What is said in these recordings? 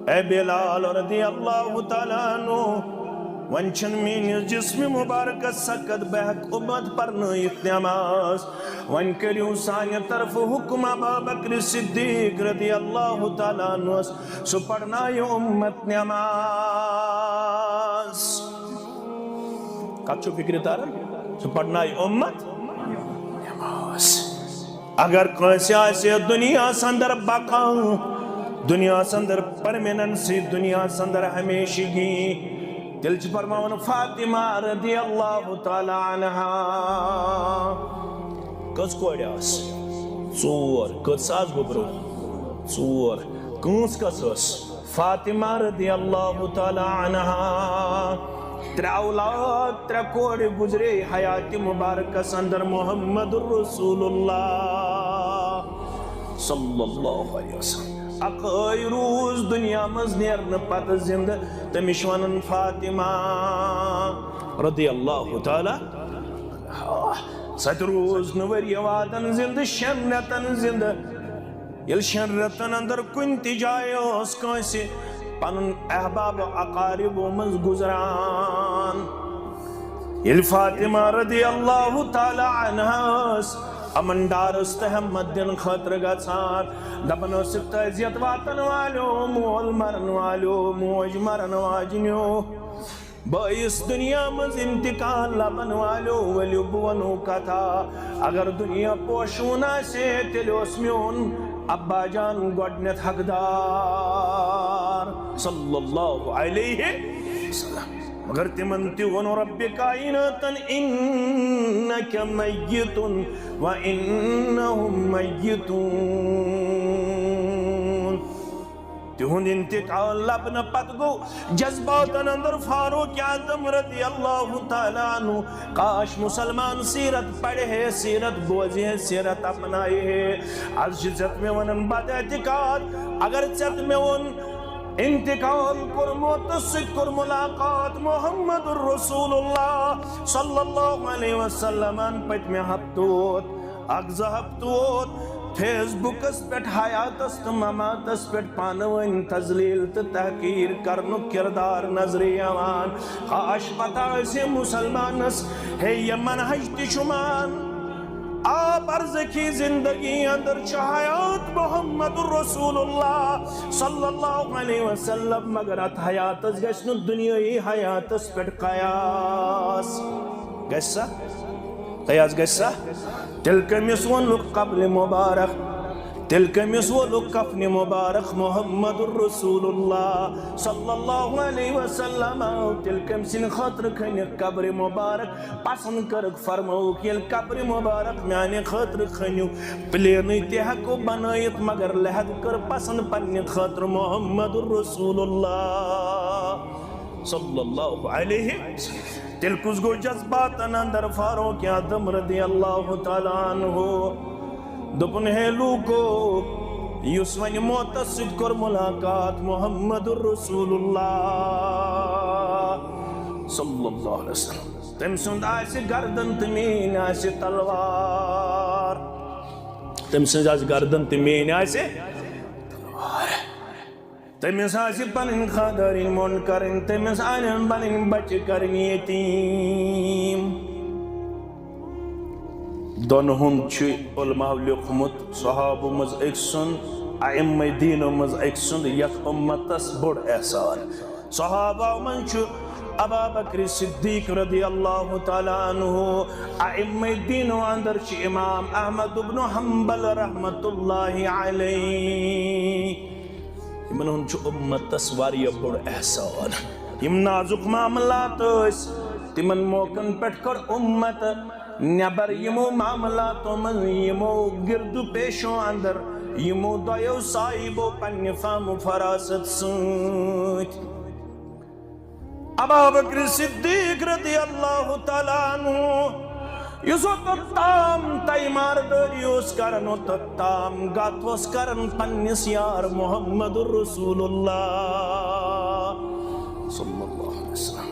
اے بلال رضی اللہ تعالیٰ عنہ ونچن مینس جسم مبارک سکت بہک امت پرنائت نماز ون کریو سانی طرف حکم ابا بکر صدیق رضی اللہ تعالیٰ عنہ سو پڑھنائی امت نماز کچھو فکر تارا سو پڑھنائی امت نماز اگر کسی آئیسے دنیا سندر بقا دنیا سندر پرمیننسی دنیا سندر ہمیشگی دلچ فرماون فاطمہ رضی اللہ تعالی عنہ کس کوڑی آس ژور کس آس گبرو ژور کس کس اس فاطمہ رضی اللہ تعالی عنہ ترے اولاد ترے کوڑی گزرے حیات مبارکہ اندر محمد الرسول اللہ صلی اللہ علیہ وسلم اقائی روز دنیا مز نیرن پت زند تمشوانن فاطمہ رضی اللہ تعالی ست روز نوری وادن زند شنرتن زند یل شنرتن اندر کنتی جائے اس کانسی پنن احباب اقارب مز گزران یل فاطمہ رضی اللہ تعالی عنہ امن دارس تحمد دن خطر گھان دپن تعزیت واتن والو مول مرن والو موج مرن واجنیو باعث دنیا مز انتقال لبن والو ولیو بونو کتا اگر دنیا پوشون سے تیلوس میون ابا جان گوڑنت حقدار صلی اللہ علیہ وسلم مگر تمن تیون رب کائناتن انکا میتن و انہم میتون تیون انتقال لبن پت گو جذباتن اندر فاروق اعظم رضی اللہ تعالیٰ عنہ کاش مسلمان سیرت پڑھے ہے سیرت بوزی ہے سیرت اپنائی ہے از جزت میں ونن بد اعتقاد اگر چت میں ون انتقال کرموت سکر ملاقات محمد الرسول اللہ صلی اللہ علیہ وسلم پت میں ہفتوت اگزہ ہفتوت فیس بکس پیٹ حیاتس تو مماتس پیٹ پانوین تزلیل تو تحقیر کرنو کردار نظری آوان خواش پتا اسے مسلمانس ہے یہ منحج تی شمان آپ عرض کی زندگی اندر حیات محمد الرسول اللہ صلی اللہ علیہ وسلم مگر ات حیاتس گشن دنیای حیاتس پیٹ قیاس گشسا قیاس گشسا تلک مسون قبل مبارک تلک مسول کفن مبارک محمد الرسول اللہ صلی اللہ علیہ وسلم تلک مسن خطر کھن قبر مبارک پسند کرک فرمو کیل قبر مبارک میانے خطر کھنیو پلینی تحقو بنائیت مگر لحد کر پسند پنی خطر محمد الرسول اللہ صلی اللہ علیہ وسلم تلکس گو جذباتن اندر فاروق اعظم رضی اللہ تعالیٰ عنہ دپن ہے لوکو یسوانی موتصد کر ملاقات محمد الرسول اللہ صلی اللہ علیہ وسلم تم سند آئیسی گردن تمین آئیسی تلوار تم سند آئیسی گردن تمین آئیسی تلوار تم سند آئیسی پنن خادرین منکرین تم سند آئیسی پنن بچ کرن یتیم دونہن چھ علماء لکھمت صحابہ مز ایک سن ائمہ دین مز ایک سن یک امتس بڑ احسان صحابہ من چھ ابا بکر صدیق رضی اللہ تعالیٰ عنہ ائمہ دین اندر چھ امام احمد بن حنبل رحمت اللہ علیہ منہن چھ امتس واری بڑ احسان یم نازک معاملات اس تمن موقن پٹ کر امت نبر یمو معاملاتو من یمو گرد پیشو اندر یمو دویو صاحبو پنی فام فراست سوچ ابا بکر صدیق رضی اللہ تعالیٰ عنہ یسو تتام تیمار دریوس کرنو تتام گاتوس کرن پنیس یار محمد الرسول اللہ صلی اللہ علیہ وسلم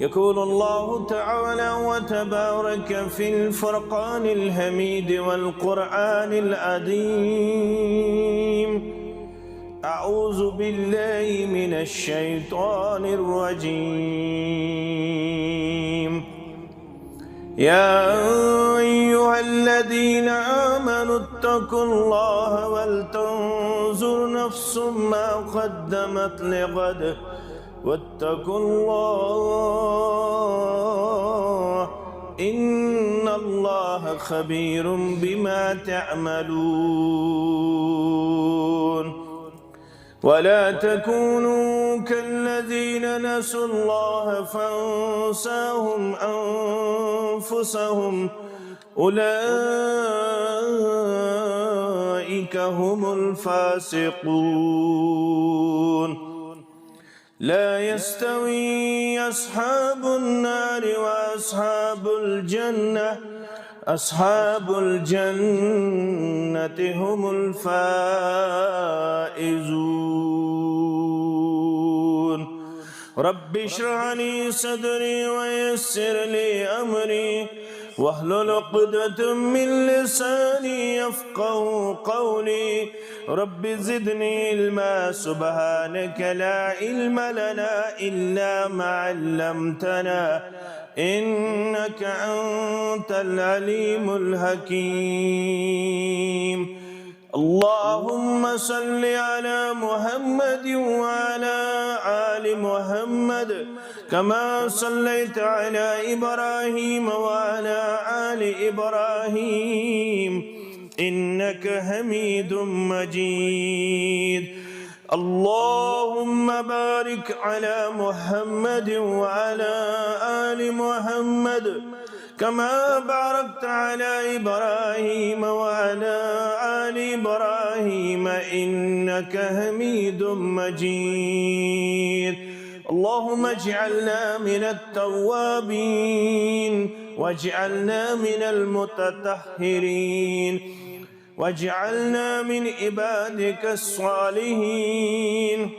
يقول الله تعالى وتبارك في الفرقان الحميد والقرآن العظيم أعوذ بالله من الشيطان الرجيم يا أيها الذين آمنوا اتقوا الله ولتنظر نفس ما قدمت لغد واتقوا الله إن الله خبير بما تعملون ولا تكونوا كالذين نسوا الله فانساهم أنفسهم أولئك هم الفاسقون لا يستوي أصحاب النار وأصحاب الجنة أصحاب الجنة هم الفائزون رب اشرح لي صدري ويسر لي أمري واحلل عقدة من لساني يفقهوا قولي رب زدني علما سبحانك لا علم لنا إلا ما علمتنا إنك أنت العليم الحكيم اللهم صل على محمد وعلى آل محمد كما صليت على إبراهيم وعلى آل إبراهيم إنك حميد مجيد اللهم بارك على محمد وعلى آل محمد كما باركت على إبراهيم وعلى آل إبراهيم إنك حميد مجيد اللهم اجعلنا من التوابين واجعلنا من المتطهرين واجعلنا من عبادك الصالحين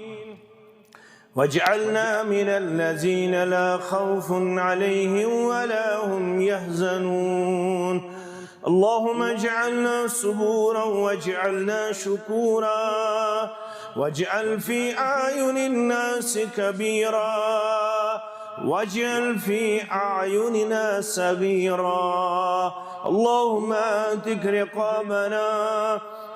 واجعلنا من الذين لا خوف عليهم ولا هم يحزنون اللهم اجعلنا صبورا واجعلنا شكورا واجعل في أعين الناس كبيرا واجعل في أعيننا صغيرا اللهم آتك رقابنا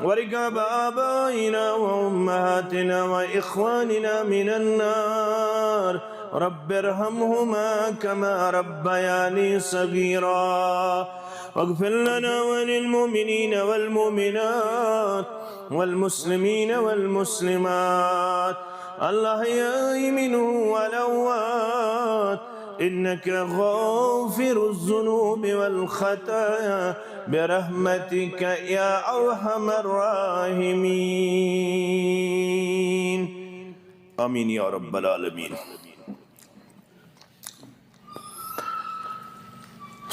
ورقاب آبائنا وأمهاتنا وإخواننا من النار رب ارحمهما كما ربياني صغيرا واغفر لنا وللمؤمنين والمؤمنات والمسلمين والمسلمات الأحياء منهم والأموات إنك غافر الذنوب والخطايا برحمتك يا أرحم الراحمين آمين يا رب العالمين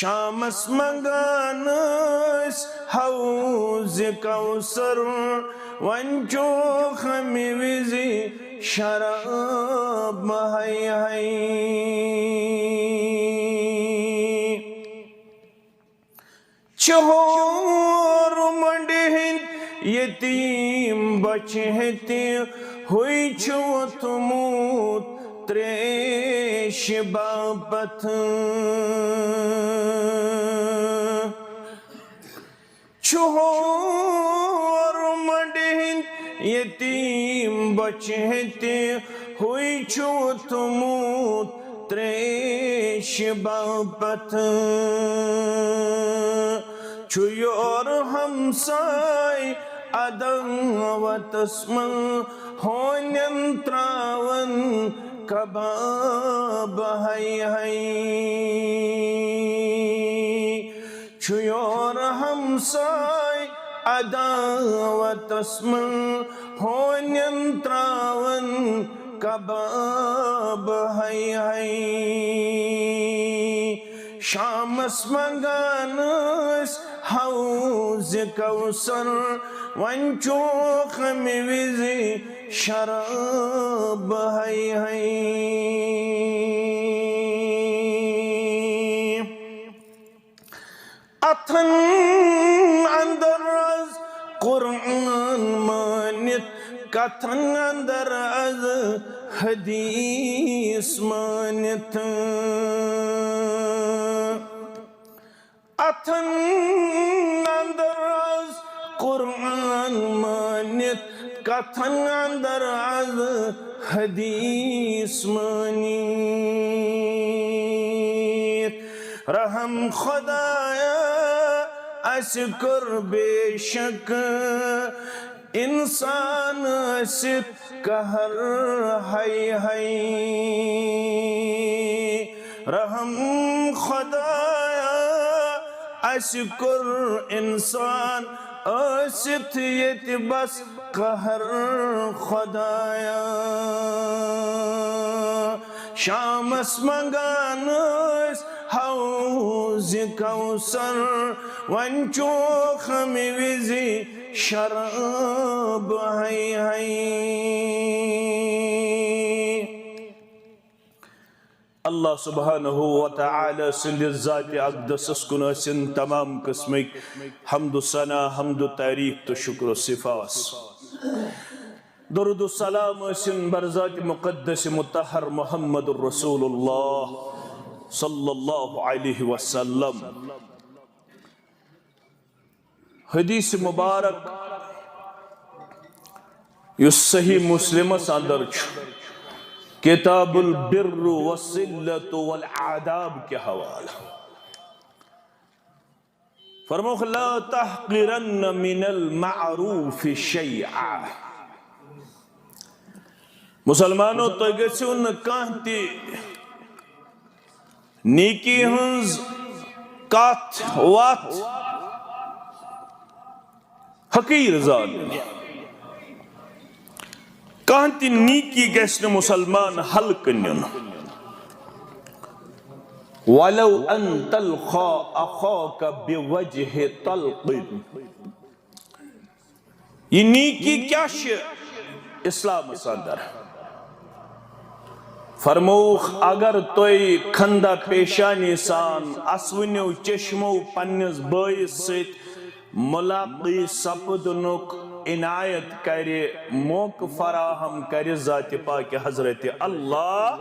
شامس منگان اس حوض کوثر ونچو خمی وزی شراب مہی چہور منڈہن یتیم بچہتی ہوئی چھو تموت تریش باپت چہور منڈہن یتیم بچہتی ہوئی چھو تموت تریش باپت چھویور ہمسائی عداوت اسمن ہونین تراون کباب چھویور ہمسائی عداوت اسمن ہونین تراون کباب شامس منگانس حوض کوثر ونچو خمی وزی شراب اتھن اندر از قرآن مانت کتھن اندر از حدیث مانت اتھن اندر از قرآن مانت کتھن اندر از حدیث مانت رحم خدایا اسکر بے شک انسان اسک کہر رحم خدایا اسکر انسان اسک یت بس قہر خدایا شامس منگانس حوض کوثر ونچو خمی وزی شراب اللہ سبحانہ وتعالی سند ذات اقدس کن سن تمام قسمک حمد و ثنا حمد و تعریف تو شکر و صفاس درود و سلام سن برذات مقدس مطہر محمد الرسول اللہ صلی اللہ علیہ وسلم حدیث مبارک یس صحیح مسلم اندر کتاب البر والصلة والعاداب کے حوالہ فرموخ لا تحقرن من المعروف شیعہ مسلمانوں تو گسیون کانتی نیکی ہنز کات وات حقیر ظالم کانتی نیکی گسن مسلمان حل کنن وَلَوْ أَن تَلْقَى أَخَاكَ بِوَجْهِ طَلْقٍ یہ نیکی کیا اسلام سندر فرموخ اگر توی کھندہ پیشانی سان اسونیو چشمو پنیز بائیس سیت ملاقی سپدنک عنایت کرے موقع فراہم کرے ذات پاک حضرت اللہ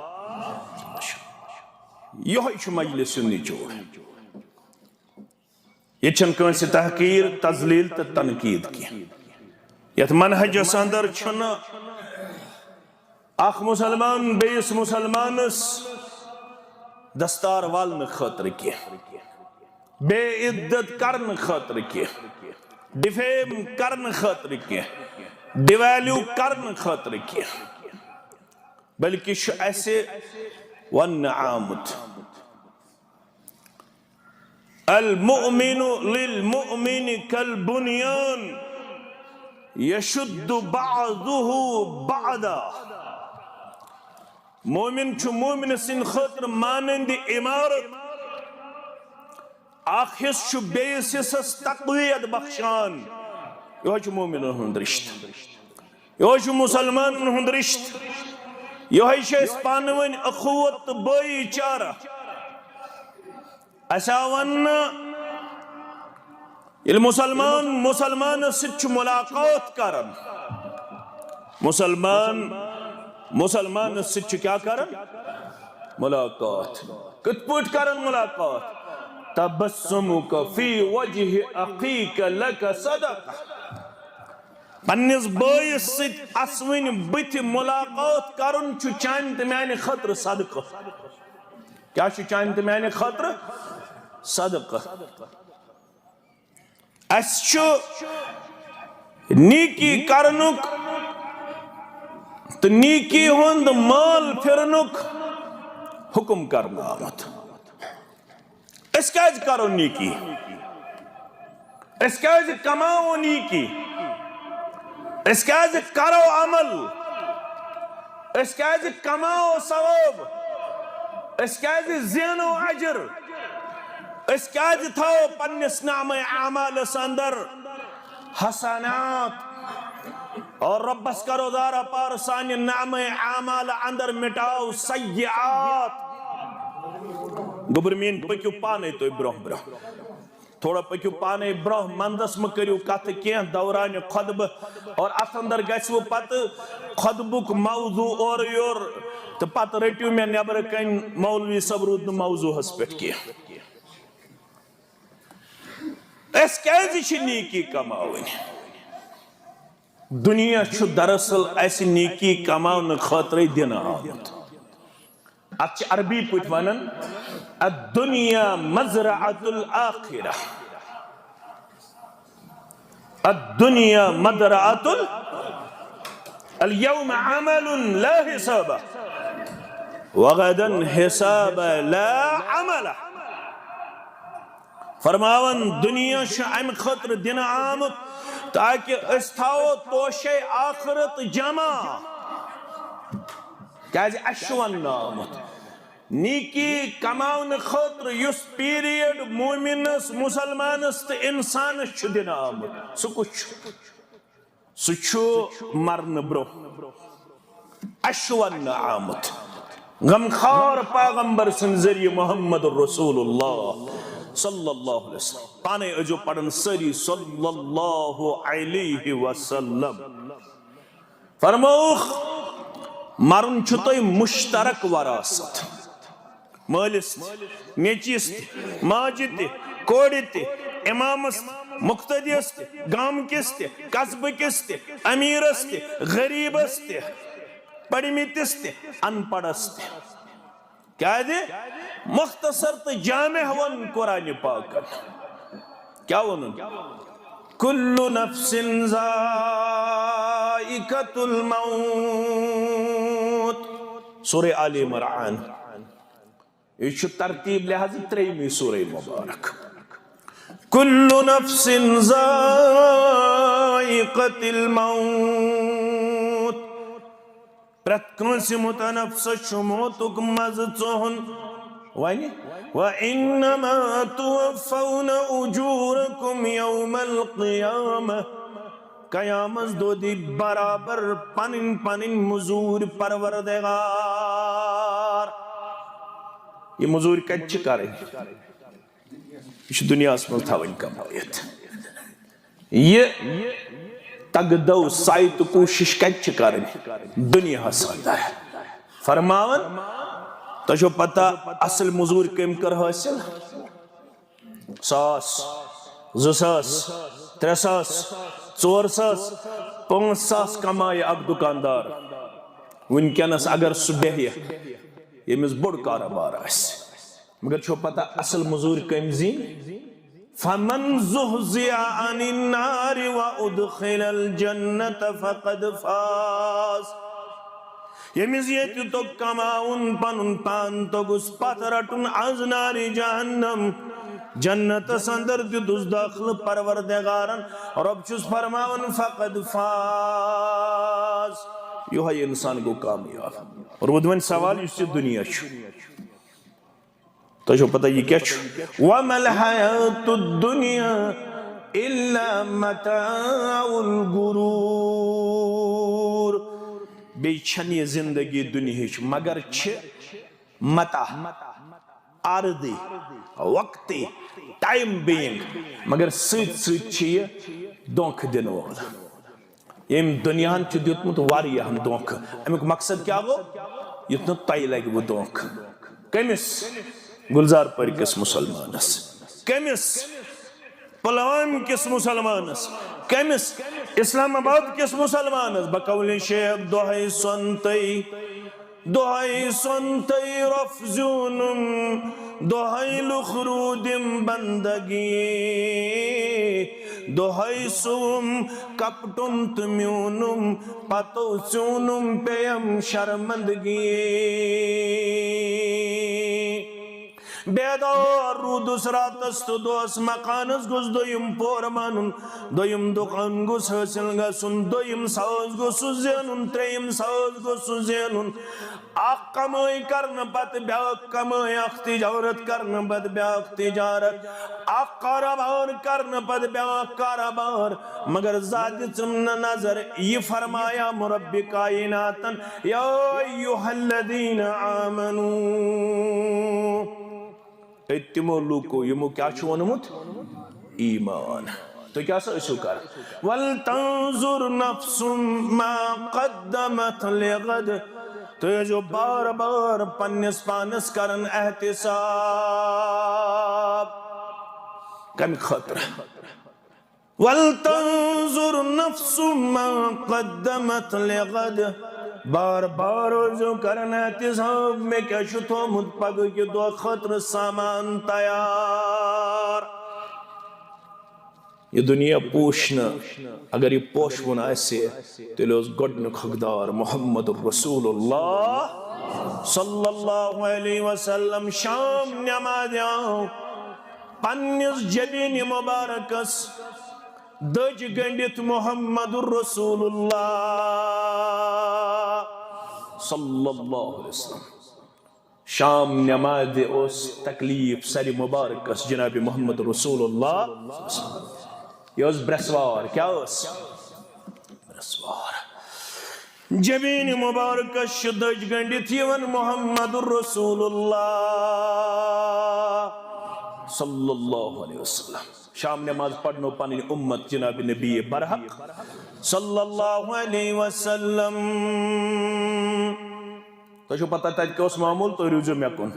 یہ چھو مجلس نچوڑ یہ چھن کنسی تحقیر تذلیل تا تنقید کی یہ منہج سندر چھن اخ مسلمان بیس مسلمانس دستار والن خطر کی بے عدت کرن خطر کی ڈیفیم کرن خطر کی ڈیویلیو کرن خطر کی بلکہ شو ایسے والنعامت المؤمن للمؤمن كالبنيان يشد بعضه بعضا مومن چھو مومن سن خطر مانند عمارت اخ حصہ بیس حصس تقویت بخشان یہ مومنن ہند رشتہ یہ مسلمان ہند رشتہ یہ پانون اخوت تو بھائی چارہ اسا ون مسلمان ست ملاقات کرن مسلمان ست کیا کرن ملاقات کت پوٹ کرن ملاقات تبسمک فی وجہ اخیک لک صدقہ پنیس بائیس ست اسوین بت ملاقات کرن چو چاند میانی خطر صدقہ کیا چو چاند میانی خطر صدقہ اس چو نیکی کرنک تو نیکی ہند مال پھرنک حکم کرنا آمد اس کیج کرو نیکی اس کیج کماؤ نیکی اس کیج کرو عمل اس کیج کماؤ ثواب اس کیج زینو عجر اس کیج تھاو پنس نام اعمال سندر حسنات اور ربس کرو دارا پار سانی نام اعمال اندر مٹاؤ سیئات گبرمین پکیو پانے تو برہ تھوڑا پکیو پانے برہ مندس مکریو کات کین دوران خطب اور ات اندر گیسو پت خطبک موضوع اور یور تو پت رٹیو میں نیبر کن مولوی سبرود موضوع ہس پیٹ کیا اس کیزی چھ نیکی کماؤن دنیا چھو دراصل ایسی نیکی کماؤن خاطر دن آمد اچھ عربی پوٹ ونن الدنیا مزرعۃ الآخرہ الدنیا مزرعۃ اليوم عمل لا حساب وغدا حساب لا عمل فرماون دنیا ام خطر دن آمد تاکہ استھاؤ توشے آخرت جمع کیازِ اشون آمد نیکی کماؤن خطر یس پیریڈ مومنس مسلمانس تو انسانس چھ دن آمد سچو مرن برو اشون آمد غمخار پیغمبر سن ذریعہ محمد رسول اللہ صلی اللہ علیہ وسلم پانے اجو پڑھن سری صلی اللہ علیہ وسلم فرموخ مرن چھتوئی مشترک وراثت مالس نیچیس ماجد کوڑت امامس مقتدیس گام کس قصب کس امیرس غریبس پڑھمیتس ان پڑھس کیا دے مختصر تو جامع ون قرآن پاک کیا ونن کل نفس ذائقۃ الموت سورہ آل عمران یہ چھو ترتیب لحاظ تریمی سورہ مبارک کل نفس ذائقۃ الموت پرت کنسی متنفس شموتک مزچون وَإِنَّمَا تُوَفَّوْنَ أُجُورَكُمْ يَوْمَ الْقِيَامَةِ قیامت دو دی برابر پنن مزور پروردگار یہ مزور کچھ کریں یہ دنیا اسمال تھاوین کمائیت یہ تگدو سائت کوشش کچھ کریں دنیا حسادہ ہے فرماون تو جو پتا اصل مزور کم کر حاصل 100 200 300 400 500 کمائے اک دکاندار ونکینس اگر صبح یمس بڑ کاروبار آس مگر چھو پتا اصل مزور کم زین فمن زحزح عن النار وادخل الجنة فقد فاز یمس یتی تو کماؤن پنن پان تو گس پترٹن از ناری جہنم جنت سندر دیدوز داخل پروردگارن رب چوز فرماون فقد فاز یہ ہے انسان کو کامیاب اور وہ دوان سوال اس سے دنیا چھو تو جو پتہ یہ کیا چھو وَمَا الْحَيَاةُ الدُّنْيَا إِلَّا مَتَاعُ الْغُرُورِ بے چھن یہ زندگی دنیا چھ مگر چھ متع عارضی وقتی ٹائم بینگ مگر سیت سیت چھ یہ دونکھ دن وول یم دنیا ہن چھ دیتمت واریہ ہم دونکھ امیک مقصد کیا گو یتنا تائی لگی وہ دونکھ کمیس گلزار پری کس مسلمانس کمیس پلوان کس مسلمانس کمیس اسلام آباد کس مسلمانس بقول شیخ دعائی سنتی رفزونم دعائی لخرودم بندگی دعائی سوم کپٹم تمیونم پتو سونم پیم شرمندگی بیدار رو دوسرات است دوست مقانس گوز دویم پورمانون دویم دقان گوز حسن گسون دویم ساز گوز زینون تریم ساز گوز زینون اق کمائی کرن پت بیاک کمائی اق تجارت کرن پت بیاک تجارت اق کاربار کرن پت بیاک کاربار مگر ذات چمن نظر یہ فرمایا مربی کائناتن یا ایوہ الذین آمنون اتمو لوکو یمو کیا چھوانمت ایمان تو کیا سا اسو کر وَلْتَنظُرْ نَفْسٌ مَا قَدَّمَتْ لِغَدْ تو یہ جو بار بار پنس پانس کرن احتساب کم خطر وَلْتَنظُرْ نَفْسٌ مَا قَدَّمَتْ لِغَدْ بار بار جو کرن احتساب میں کیا شتو مدپگ کی دو خطر سامان تیار یہ دنیا پوشنا اگر یہ پوش بنا ایسے تو لوز گڑن خقدار محمد رسول اللہ صلی اللہ علیہ وسلم شام نماز آؤ پنیس جبین مبارکس دج گنڈت محمد رسول اللہ صلی اللہ علیہ وسلم شام نماز اس تکلیف سری مبارکس جناب محمد رسول اللہ یہ اس برسوار کیا اس برسوار جبین مبارکس دج گنڈت یون محمد رسول اللہ صلی اللہ علیہ وسلم شام نماز پڑھنو پانی امت جناب نبی برحق صلی اللہ علیہ وسلم تو جو پتہ تھا کہ اس معمول تو ریوزو میں کن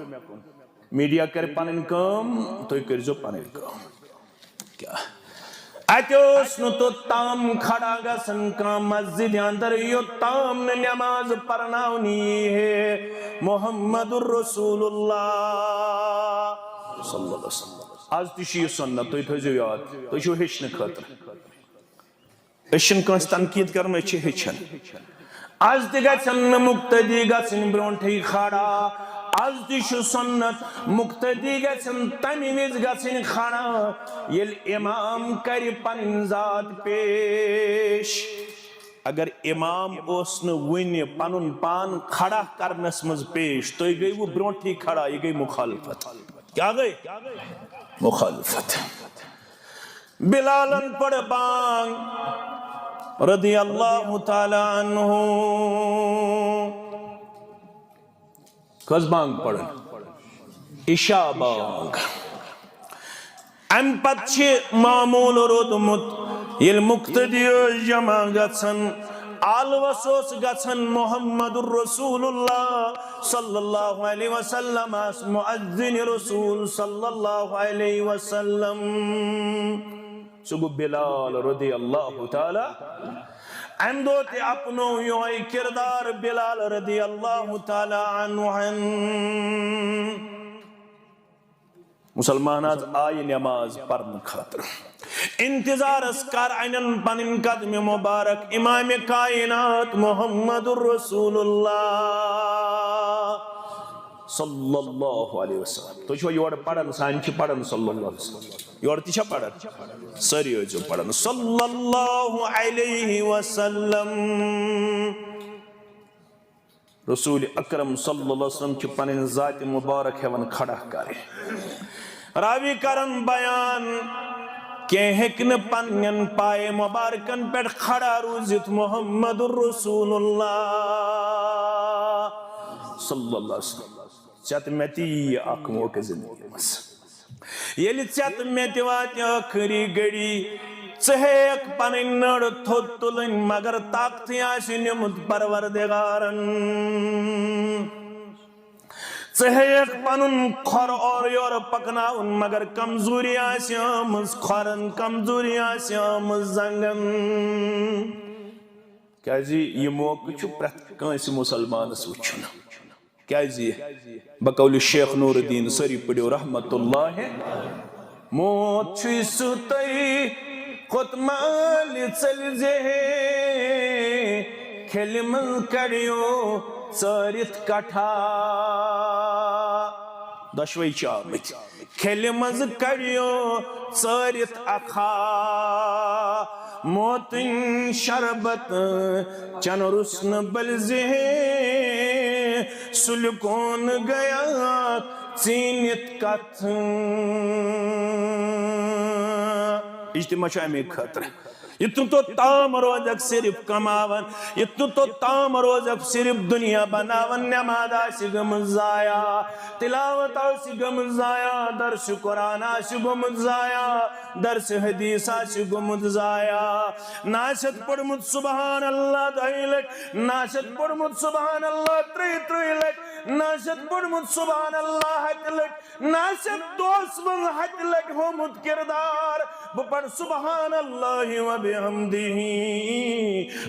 میڈیا کر پانن کام تو کرزو پانن کام کیا اتوس نو تو تام کھڑا گا سن کام مسجد اندر یو تام نماز پڑھناونی ہے محمد الرسول اللہ صلی اللہ علیہ وسلم آج تیشی سننا تو اتھو جو یاد تو جو ہشن خطر اشن کنس تنقید کرنا اچھے ہچن آج تیگا چن مقتدی گا سن برونٹھی کھاڑا آج تیشو سنت مقتدی گا چن تمیمیز گا سن کھاڑا یہ امام کری پن ذات پیش اگر امام اسن ونی پنن پان کھڑا کرنس مز پیش تو یہ گئی وہ برونٹھی کھڑا یہ گئی مخالفت کیا گئی مخالفت بلالن پڑھ بانگ رضی اللہ تعالی عنہ کس بانگ پڑھن عشاء بانگ ام پتچے معمول رودمت یل مقتدی جمع گھن آلوسوس گھن محمد الرسول اللہ صلی اللہ علیہ وسلم مؤذن رسول صلی اللہ علیہ وسلم سگو بلال رضی اللہ تعالی اندوتے اپنو یوئی کردار بلال رضی اللہ تعالی عنہ مسلمانات آئی نماز پرن خاطر انتظار اسکار اینن پنن قدم مبارک امام کائنات محمد الرسول اللہ صلی اللہ علیہ وسلم تو چھو یوڑ پڑھن سانچ پڑھن صلی اللہ علیہ وسلم یوڑ تیچھا پڑھن سری جو پڑھن صلی اللہ علیہ وسلم رسول اکرم صلی اللہ علیہ وسلم کی پنن ذات مبارک ہیون کھڑا کرے راوی کرن بیان کہ ہیکن پنن پائے مبارکن پر کھڑا روزت محمد الرسول اللہ صلی اللہ علیہ وسلم چت میتی اک موقع زندگی مس یلی چت میتی وات آخری گڑی ژہیک پنن نڑ تھوٚد تُلٕنۍ مگر طاقتٕے آسہِ نیوٗمُت پروردگارن ژہیک پنن کھۄر اور یور پکناوُن مگر کمزوری آسہِ آمٕژ کھۄرن کمزوری آسہِ آمٕژ زنگن کیازِ یہ موقع چھُ پرٛٮ۪تھ کٲنٛسہِ مُسلمانس وٕچھُن کیازِ بقول شیخ نور الدین سٲری پٔرِو رحمت اللہ موت چھُے سُہ تۄہہِ قطمال چل زے کھیل مل کڑیو ژٲرِتھ کٹھا دۄشوے چھِ آمٕتۍ کھیل مز کڑیو ژٲرِتھ اکھا موتن شربت چن رسن بل زے سلکون گیا ژیٖنِتھ کتھ اجتماع چھُ امی خٲطرٕ یتن تو تام روزک صرف کماون یتن تو تام روزک صرف دنیا بناون نماز آسی گمت ضائع تلاوت آسی گمت ضائع درس قرآن آسی گمت ضائع درس حدیث آسی گمت ضائع ناشد پڑمت سبحان اللہ دہی لٹ ناشد پڑمت سبحان اللہ تری لٹ ناشد پڑمت سبحان اللہ ہت لٹ ناشد دوست من ہت لٹ ہومت کردار بپر سبحان اللہ و بحمدہ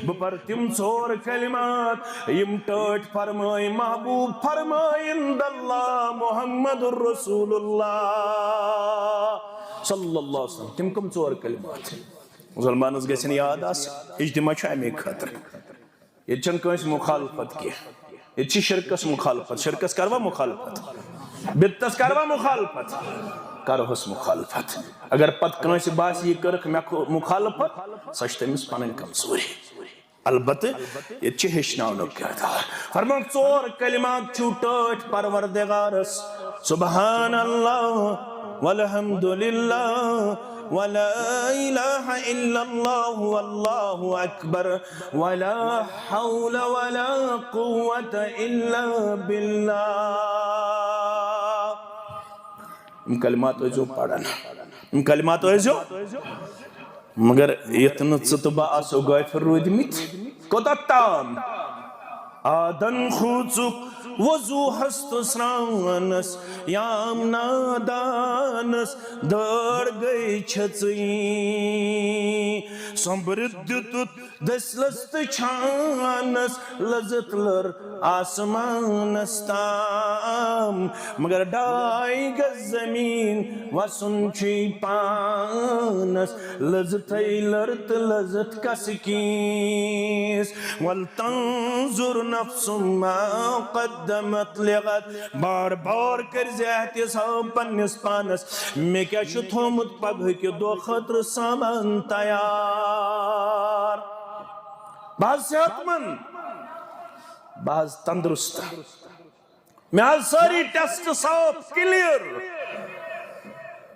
بپر تم ژور کلمات یم ٹٲٹھ فرمائی محبوب فرمائی اند اللہ محمد الرسول اللہ صلی اللہ علیہ وسلم تم کم ژور کلمات مسلمانس گژھن یاد آس اجتماع چھُ امی خٲطرٕ ییٚتہِ چھنہٕ کٲنٛسہِ مخالفت کینٛہہ ییٚتہِ چھِ شرکس مخالفت شرکس کروا مخالفت بدتس کروا مخالفت کرہوس مخالفت اگر پت کٲنٛسہِ باسہِ یہِ کٔرٕکھ مےٚ مخالفت سۄ چھِ تٔمِس پنٕنۍ کمزوری البتہ ییٚتہِ چھِ ہیٚچھناونُک کردار فرمووُکھ ژور کلمات چھِو ٹٲٹھۍ پروردگارس سبحان اللہ والحمد للہ ولا الہ الا اللہ واللہ اکبر ولا حول ولا قوة الا باللہ کلمات ٲسۍزیو پران کلمات ٲسۍزیو مگر یتن ژٕ تہٕ بہٕ آسو غٲفِل روٗدمٕتۍ کوتاہ تام آدن کھوٗژُکھ وضوٗہس تہٕ سرٛانس یام نادانس دٲر گٔے چھژٕے سوٚمبرِتھ دِتُتھ دٔسلس تہٕ چھانس لٔزِتھ لٔر آسمانس تام مگر ڈاے گز زمیٖن وسُن چھُے پانس لٔزِتھے لٔر تہٕ لٔزِتھ کسہٕ کیٖنٛس ول تنظر نفس ما قدمت لغد بار بار کٔرۍ زِ احتساب پننِس پانس مےٚ کیٛاہ چھُ تھوٚومُت پگہٕکہِ دۄہ خٲطرٕ سامان تیار بہٕ حظ صحت مند بہٕ حظ تندرست مےٚ حظ سٲری ٹیسٹ صاف کلیر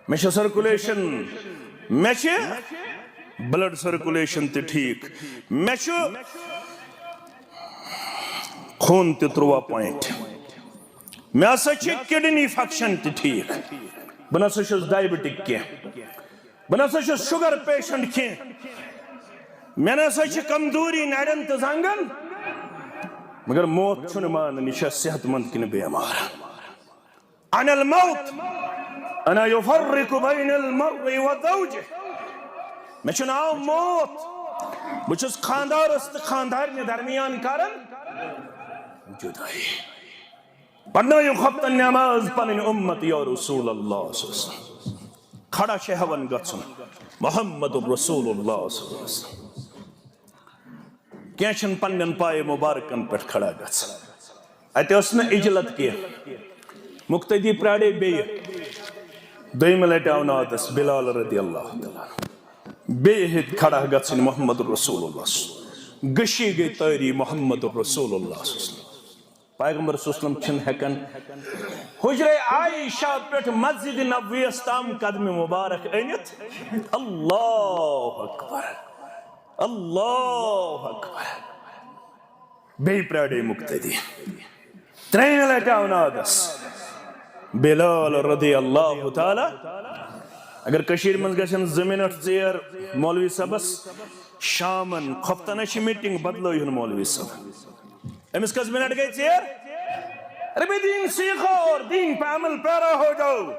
مےٚ چھِ سرکولیشن مےٚ چھِ بلڈ سرکولیشن تہِ ٹھیٖک مےٚ چھُ خوٗن تہِ 13 پوینٹ مےٚ ہسا چھِ کڈنی فنکشن تہِ ٹھیٖک بہٕ نسا چھُس ڈایبٹک کینٛہہ بہٕ نسا چھُس شُگر پیشنٹ کینٛہہ مےٚ نسا چھِ کمزوری نرٮ۪ن تہٕ زنگن مگر موت چھُنہٕ مانان یہِ چھا صحت مند کِنہٕ بٮ۪مار انا الموت انا يفرق بين المرء وزوجه مےٚ چھُ ناو موت بہٕ چھُس خاندارس تہٕ خاندارنہِ درمیان کران جدائی پڑھنٲیِو خفتن نماز پنٕنۍ اُمت یا رسول اللہ صلی اللہ علیہ وسلم کھڑا چھِ ہٮ۪وان گژھُن محمد رسول اللہ صلی اللہ علیہ وسلم کینٛہہ چھِنہٕ پننٮ۪ن پایہِ مُبارکن پٮ۪ٹھ کھڑا گژھان اتہِ ٲس نہٕ اجلت کینٛہہ مُقتدی پرٛاڑے بیٚیہِ دوٚیمہِ لٹہِ آو نادس بلال رضی اللہ تعالیٰ بیٚیہِ ہیٚتۍ کھڑا گژھٕنۍ محمد رسول اللہ گٔشی گٔے تٲری محمد رسول اللہ پیغمبر صلی اللہ علیہ وسلم چھن ہیکن حجر عائشہ پیٹھ مسجد نبوی استام قدم مبارک اینت اللہ اکبر اللہ اکبر بے پراڑے مقتدی ترین لٹاؤن آدس بلال رضی اللہ تعالی اگر کشیر منز گشن زمینٹ زیر مولوی صاحبس شامن خفتنہ چھ میٹنگ بدلو یہن مولوی صاحب امس کس منٹ گئی زیر ربی دین سیکھو اور دین پہ عمل پیرا ہو جاؤ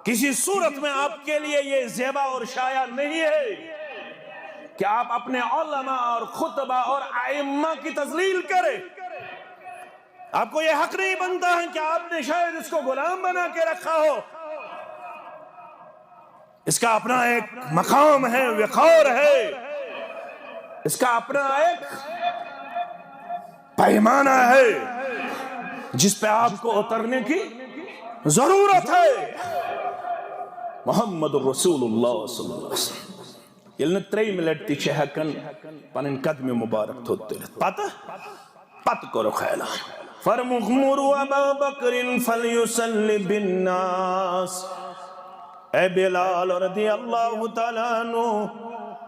کسی صورت میں آپ کے لیے یہ زیبا اور شایع نہیں ہے کہ آپ اپنے علماء اور خطبہ اور ائمہ کی تذلیل کریں آپ کو یہ حق نہیں بنتا ہے کہ آپ نے شاید اس کو غلام بنا کے رکھا ہو اس کا اپنا ایک مقام ہے وقار ہے اس کا اپنا ایک پیمانہ ہے جس پہ آپ کو اترنے کی ضرورت ہے محمد رسول اللہ صلی اللہ علیہ وسلم یل نتری ملٹ تی چھے ہکن پنن قدم مبارک تھوت تلت پت کرو خیلان فرمخ مرو ابا بکر فلیسل بالناس اے بلال رضی اللہ تعالیٰ عنہ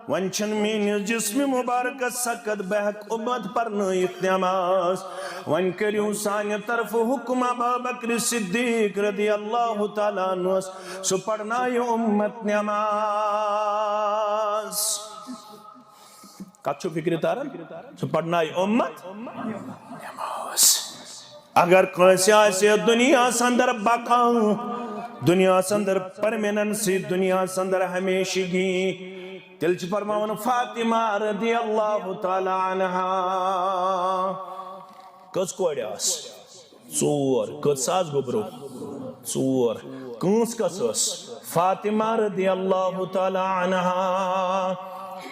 ونچن مین جسم مبارک سکت بہک امت پر نویت نماز ون کریو سانی طرف حکم ابا بکر صدیق رضی اللہ تعالیٰ عنہ سو پڑھنا یہ امت نماز کچھو فکر تارن سو پڑھنا یہ امت نماز اگر کسی آئیسی دنیا سندر بقا دنیا سندر پرمیننسی دنیا سندر ہمیشگی تلچ فرماون فاطمہ رضی اللہ تعالی عنہ کس کوڑی آس ژور کس آس گبرو ژور کس کس آس فاطمہ رضی اللہ تعالی عنہ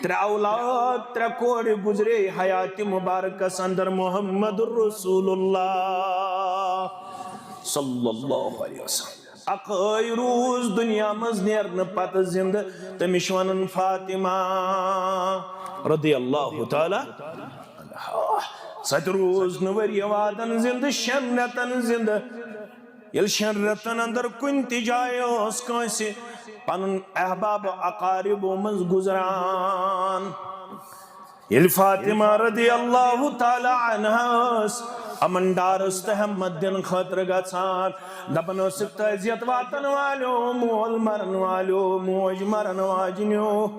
ترے اولاد ترے کوڑی گزرے حیات مبارکہ سندر محمد رسول اللہ صلی اللہ علیہ وسلم اقائی روز دنیا مزنیر نپت زند تمشون فاطمہ رضی اللہ تعالی ست روز نوری وادن زند شنرتن زند یل شنرتن اندر کنتی جائے اس کانسی پنن احباب اقارب مز گزران یل فاطمہ رضی اللہ تعالی عنہ امن ڈارست احمد دن خطر گھان دپن سکت عزیت واتن والو مول مرن والو موج مرن واجنیو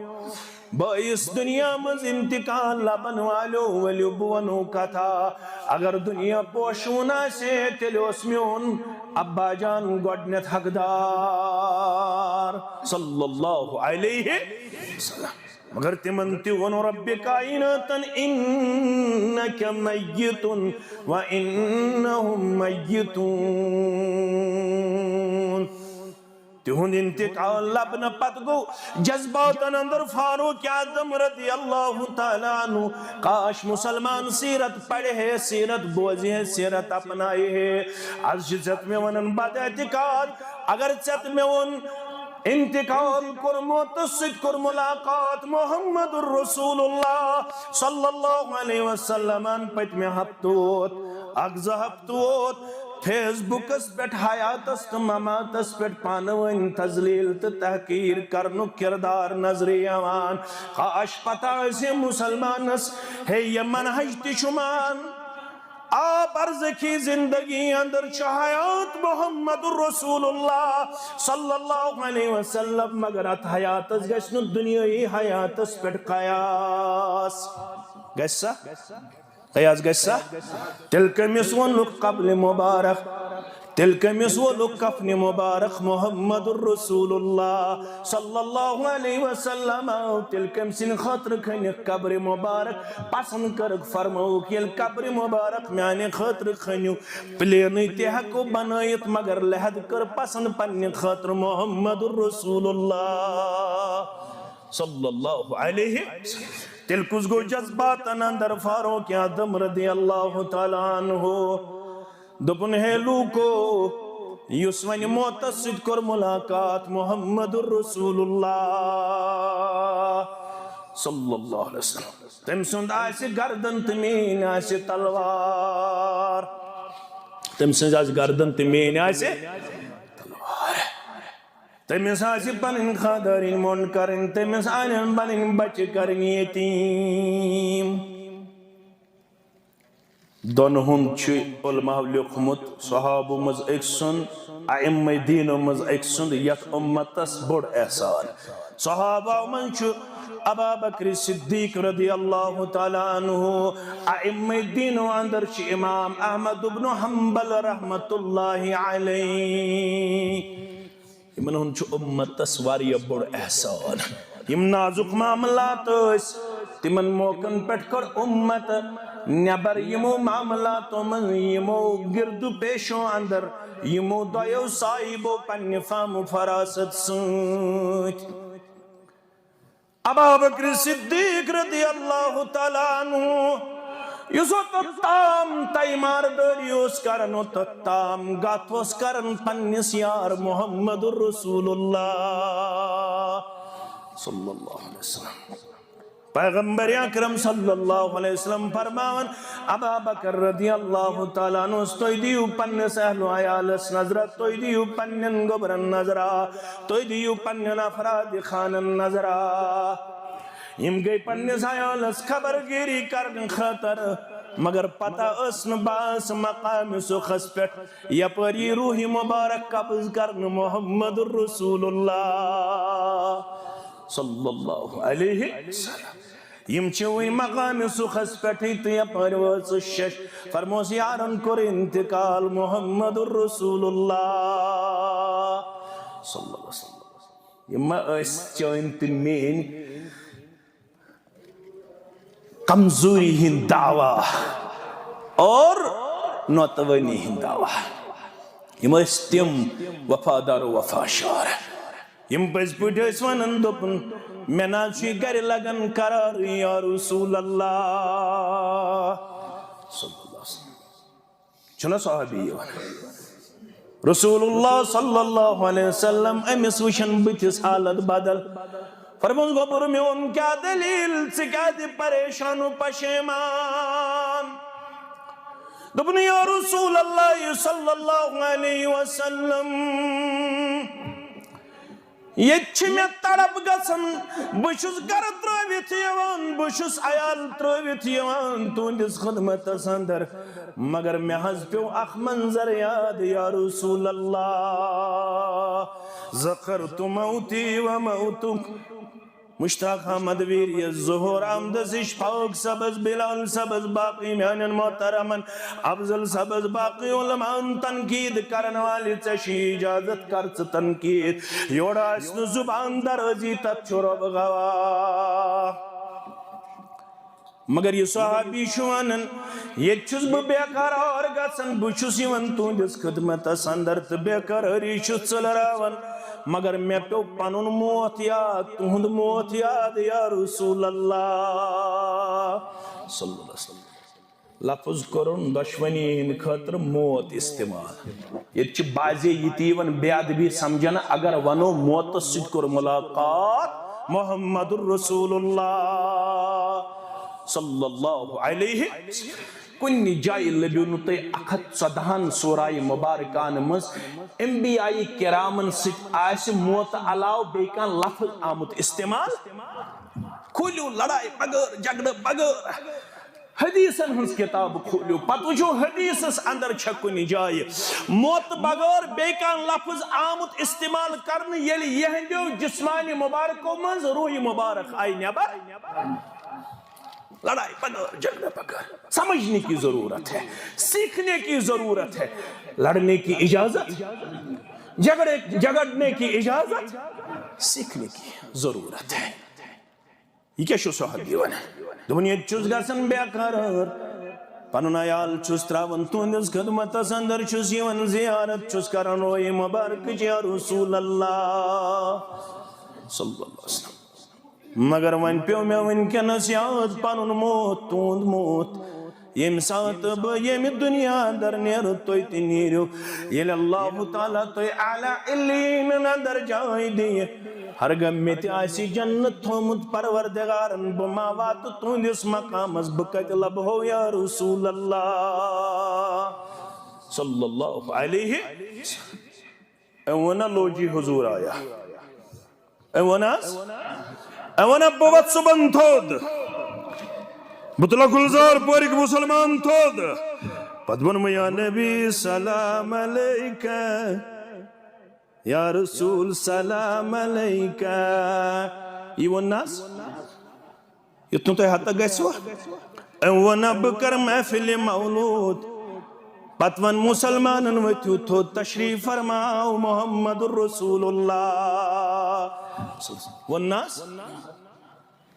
بائیس دنیا مز انتقال لبن والو ولیو بونو کتا اگر دنیا پوشونا سے تلیوس میون ابا جان گوڑنت حقدار صلی اللہ علیہ وسلم مگر تمنتی ونو رب کائناتن انکا میتن و انہم میتون تہند انتقال لبن پت گو جذباتن اندر فاروق اعظم رضی اللہ تعالیٰ عنہ کاش مسلمان سیرت پڑھے ہے سیرت بوزی ہے سیرت اپنائی ہے از جزت میں ونن بد اعتقاد اگر چت میں ون انتقال کرمو تسد کر ملاقات محمد الرسول اللہ صلی اللہ علیہ وسلم پت میں ہفتوت اگزہ ہفتوت فیس بکس پیٹ حیاتس تو مماتس پیٹ پانوین تزلیل تو تحقیر کرنو کردار نظری آوان خواش پتا اسے مسلمانس ہے یہ منحج تشمان آپ عرض کی زندگی اندر حیات محمد الرسول اللہ صلی اللہ علیہ وسلم مگر ات حیاتس گشنو دنیای حیاتس پیٹ قیاس گشسا قیاس گشسا تلک مسون قبل مبارک تلک مسول کفن مبارک محمد الرسول اللہ صلی اللہ علیہ وسلم تلک مسن خطر کھنی قبر مبارک پسند کرک فرمو کیل قبر مبارک میانی خطر کھنیو پلینی تیحکو بنایت مگر لحد کر پسند پنی خطر محمد الرسول اللہ صلی اللہ علیہ وسلم تلکس گو جذباتن اندر فاروق اعظم رضی اللہ تعالیٰ عنہ دپن ہے لوکو یسوین متصد کر ملاقات محمد الرسول اللہ صلی اللہ علیہ وسلم تم سند آسی گردن تمین آسی تلوار تم سند آسی گردن تمین آسی تلوار تمس آسی پنن خادرین مون کرن تمس آنن پنن بچ کرن یتیم دون ہند علماء لیکھمت صحابہ مز ایک سند ائمہ دینو مز ایک سند یت امتس بڑ احسان صحابہ من ابا بکر صدیق رضی اللہ تعالی عنہ ائمہ دینو اندر امام احمد بن حنبل رحمت اللہ علیہ یمن ہند امتس واریاہ بڑ احسان یم نازک معاملات تمن موقعن پٹھ کر امت نبر یمو معاملاتو من یمو گرد پیشو اندر یمو دویو صاحبو پنی فام فراست سوچ ابا بکر صدیق رضی اللہ تعالیٰ عنہ یسو تتام تیمار دریوس کرن و تتام گاتوس کرن پنیس یار محمد الرسول اللہ صلی اللہ علیہ وسلم پیغمبر اکرم صلی اللہ علیہ وسلم فرماون ابا بکر رضی اللہ تعالیٰ عنہ توی دیو پنس اہل و عیالس نظرہ توی دیو پنن گبرن نظرہ توی دیو پنن افراد خانن نظرہ یم گئی پنس عیالس خبر گیری کرن خطر مگر پتہ اسن باس مقام سخص پیٹ یا پری روح مبارک قبض کرن محمد الرسول اللہ صلی اللہ علیہ وسلم یم چوئی مقام سخص پیٹھی تیا پرواز شش فرموس یارن کر انتقال محمد الرسول اللہ صلی اللہ علیہ وسلم یم اس چوئن تمین کمزوری ہن دعویٰ اور نوتونی ہن دعویٰ یم اس تم وفادار و وفاشار یم پز پوٹ اس ونن دوپن میں ناچی گر لگن قرار یا رسول اللہ صلی اللہ علیہ وسلم چنا صحابی رسول اللہ صلی اللہ علیہ وسلم امس وشن بتس حالت بدل فرمون گوبر میں ان کیا دلیل سے کیا دی پریشان و پشیمان دبنی یا رسول اللہ صلی اللہ علیہ وسلم یہ چھمی تڑپ گسن بشس گر ترویت یوان بشس عیال ترویت یوان تونجس خدمت سندر مگر میں حض پیو اخ منظر یاد یا رسول اللہ ذکرت موتی و موتک مشتاق حمد ویری الظہور آمد سش فوق سبز بلال سبز باقی میانن محترمن افضل سبز باقی علماء تنقید کرن والی چشی اجازت کرچ تنقید یوڑا اسن زبان درزی تچرب گوا مگر یہ صحابی شوانن یہ چوز بے قرار گسن بچوس یون تونجس خدمت سندر بے قراری شد سلراون مگر میں پیو پنن موت یاد تہند موت یاد یا رسول اللہ صلی اللہ علیہ وسلم لفظ کرن دشمنی ہن خاطر موت استعمال یہ چھ بازی یتیون بے ادبی سمجھنا اگر ونو موت سید کر ملاقات محمد الرسول اللہ صلی اللہ علیہ وسلم کن جائی لبیونو تے اکھت صدہن سورائی مبارکان مز انبیاء کرامن ست آئیس موت علاو بیکان لفظ آمد استعمال کھولیو لڑائی بگر جگڑ بگر حدیثن ہنس کتاب کھولیو پتوجو حدیثس اندر چھکنی جائی موت بگر بیکان لفظ آمد استعمال کرن یلی یہنجو جسمانی مبارکو منز روحی مبارک آئی نیبر لڑائی بگر جگڑ بگر سمجھنے کی ضرورت ہے سیکھنے کی ضرورت ہے لڑنے کی اجازت جگڑنے کی اجازت سیکھنے کی ضرورت ہے یہ کیا شو صحابی وانا دنیا چوز گرسن بے قرار پنن عیال چوز تراون تونس خدمت سندر چوز یون زیارت چوز کرن روی مبارک یا رسول اللہ صلی اللہ علیہ وسلم مگر ون پیو میں ون کے نسیات پنن موت توند موت یم سات یم دنیا در نیر توی تنیرو یل اللہ تعالیٰ توی اعلیٰ علین ندر جائی دی ہرگم میں تیاسی جنت تھومت پروردگارن بماوات توندس مقام از بکت لب ہو یا رسول اللہ صلی اللہ علیہ اونا لوجی حضور آیا اونا بوت سبن تھود بطلق الزار پوری کے مسلمان تھود پدبن یا نبی سلام علیکہ یا رسول سلام علیکہ یہ وہ ناس اتنو تو حد تک گئے سوا اونا بکر محفل مولود پتون مسلمانن ویتیو تو تشریف فرماؤ محمد الرسول اللہ وہ ناس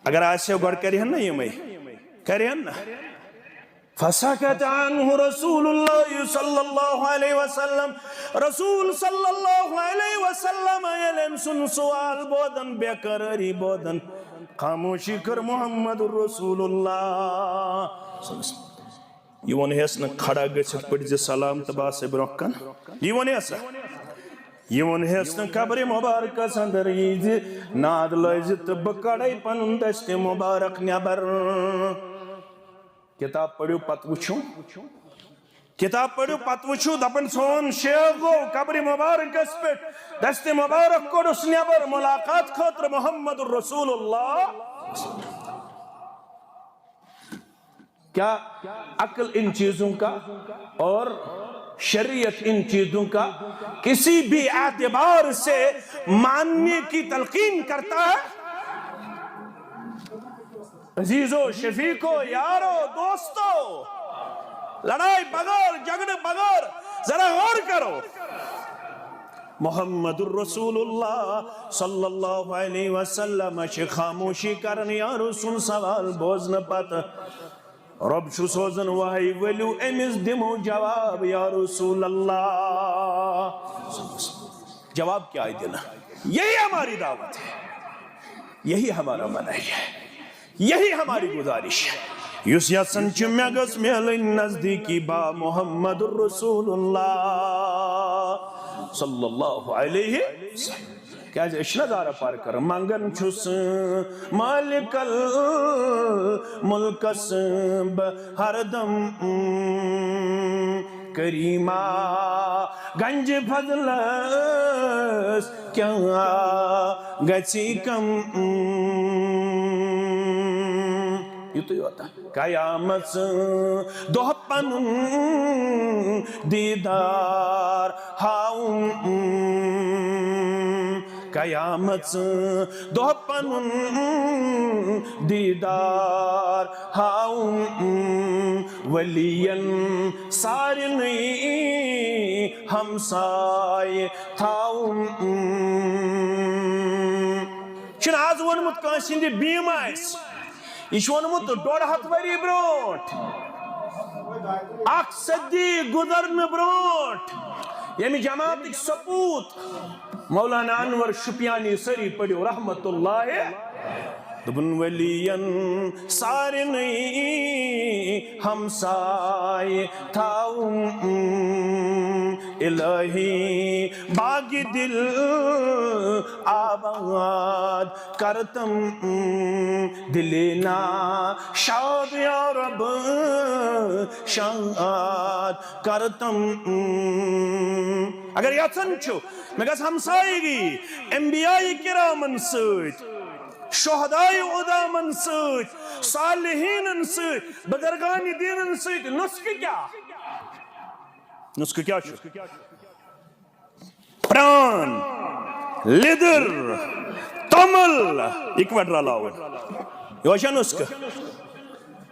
اگر آج سے گوڑ کری ہن نا یہ میں کری ہن نا فسکت عنہ رسول اللہ صلی اللہ علیہ وسلم رسول صلی اللہ علیہ وسلم یلم سن سوال بودن بے قراری بودن خاموشی کر محمد الرسول اللہ یہ ونی ہے نا کھڑا گچھت پڑھ جی سلام تبا سے برکن یہ ونی ہے نا قبر مبارک سندر یہ ناد لائزت بکڑائی پنن دست مبارک نیبر کتاب پڑھو پت وچھو کتاب پڑھو پت وچھو دپن سون شیخ گو قبر مبارک اس پہ دست مبارک کو اس نیبر ملاقات خاطر محمد الرسول اللہ کیا عقل ان چیزوں کا اور شریعت ان چیزوں کا کسی بھی اعتبار سے ماننے کی تلقین کرتا ہے عزیزو شفیقو یارو دوستو لڑائی بغیر جھگڑے بغیر ذرا غور کرو محمد الرسول اللہ صلی اللہ علیہ وسلم خاموشی کرن یا رسول سوال بوزن پت رب شو سوزن وحی ولو امز دمو جواب یا رسول اللہ جواب کیا ہے دینا یہی ہماری دعوت ہے یہی ہمارا منع ہے یہی ہماری گزارش ہے یس یسن چمیگس میلن نزدیکی با محمد الرسول اللہ صلی اللہ علیہ وسلم کیا جائے اشنادارہ پار کر مانگن چھس مالک الملکس ہر دم کریمہ گنج فضلس کیا گچی کم یہ تو یہ ہوتا قیامت دو پن دیدار ہاؤں قیامت دو پن دیدار ہاؤں ولین سارنی ہمسائے تھاؤں چھن آز ونمت کانسین دی بیم آئیس یہ ونمت ڈوڑ ہتھ وری بروٹ اک صدی گزرن بروٹ یعنی جماعت ایک سپوت مولانا انور شپیانی سری پڑھو رحمت اللہ دبن ولین سارنی ہمسائے تھاؤں الہی باغ دل آباد کرتم دلینا شاد یا رب شاد کرتم اگر یاتن چھو میں کہا ہمسائے گی انبیاء کرامن سوچ شہدائی ادامن سوچ صالحین سوچ بدرگانی دینن سوچ نسخ کیا نسخ کیا چھو پران لیدر تمل ایک وڈ را لاؤ یہ وشا نسخ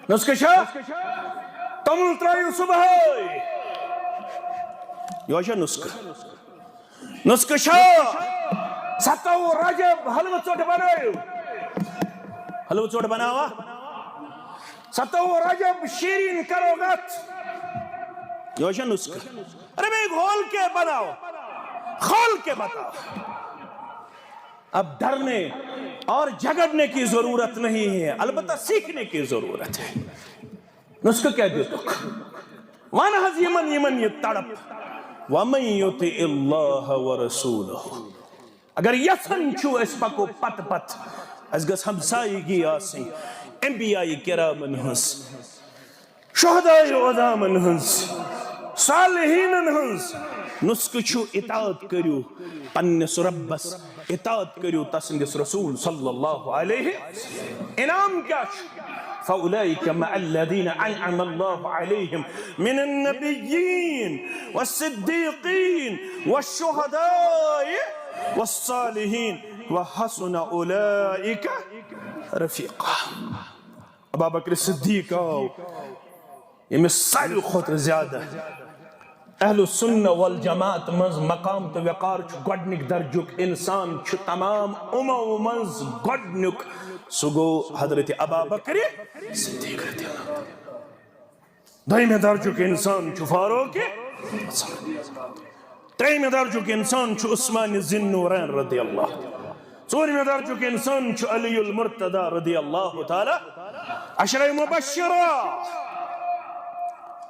نسخ شاہ تمل ترائیو صبح یہ وشا نسخ نسخ شاہ ستاو رجب حلوہ چوٹ بنائیو حلوہ چوٹ بناوا ستاو رجب شیرین کرو گت یہ وشا نسخ ارے میں کھول کے بناؤ کھول کے بتاؤ اب ڈرنے اور جھگڑنے کی ضرورت نہیں ہے البتہ سیکھنے کی ضرورت ہے نسخہ کیا دیتک وان حض یمن یہ تڑپ وَمَن يُطِعِ اللَّهَ وَرَسُولَهُ اگر یسن چھو اس پکو پت پت اس گس ہمسائیگی آسیں انبیاء کرامن ہنس شہداء عظامن ہنس صالحینن ہنس نسخہ چھو اطاعت کریو پنس ربس اطاعت کریو تسندس رسول صلی اللہ علیہ انعام کیا چھو فَأُولَئِكَ مَعَ الَّذِينَ أَنْعَمَ اللَّهُ عَلَيْهِمْ مِنَ النَّبِيِّينَ وَالصِّدِّيقِينَ وَالشُّهَدَاءِ وَالصَّالِحِينَ وَحَسُنَ أُولَئِكَ رَفِيقًا ابا بکر صدیق آو یہ ساری خود زیادہ اہل السنہ والجماعت منز مقام تو وقار چھو گوڑنک درجک انسان چھو تمام امو منز گوڑنک سگو حضرت ابا بکر صدیق رضی اللہ دائم درجک انسان چھو فاروق تیم درجک انسان چھو عثمان ذی النورین رضی اللہ څورم درجک انسان چھو علی المرتضی رضی اللہ تعالی عشرہ مبشرہ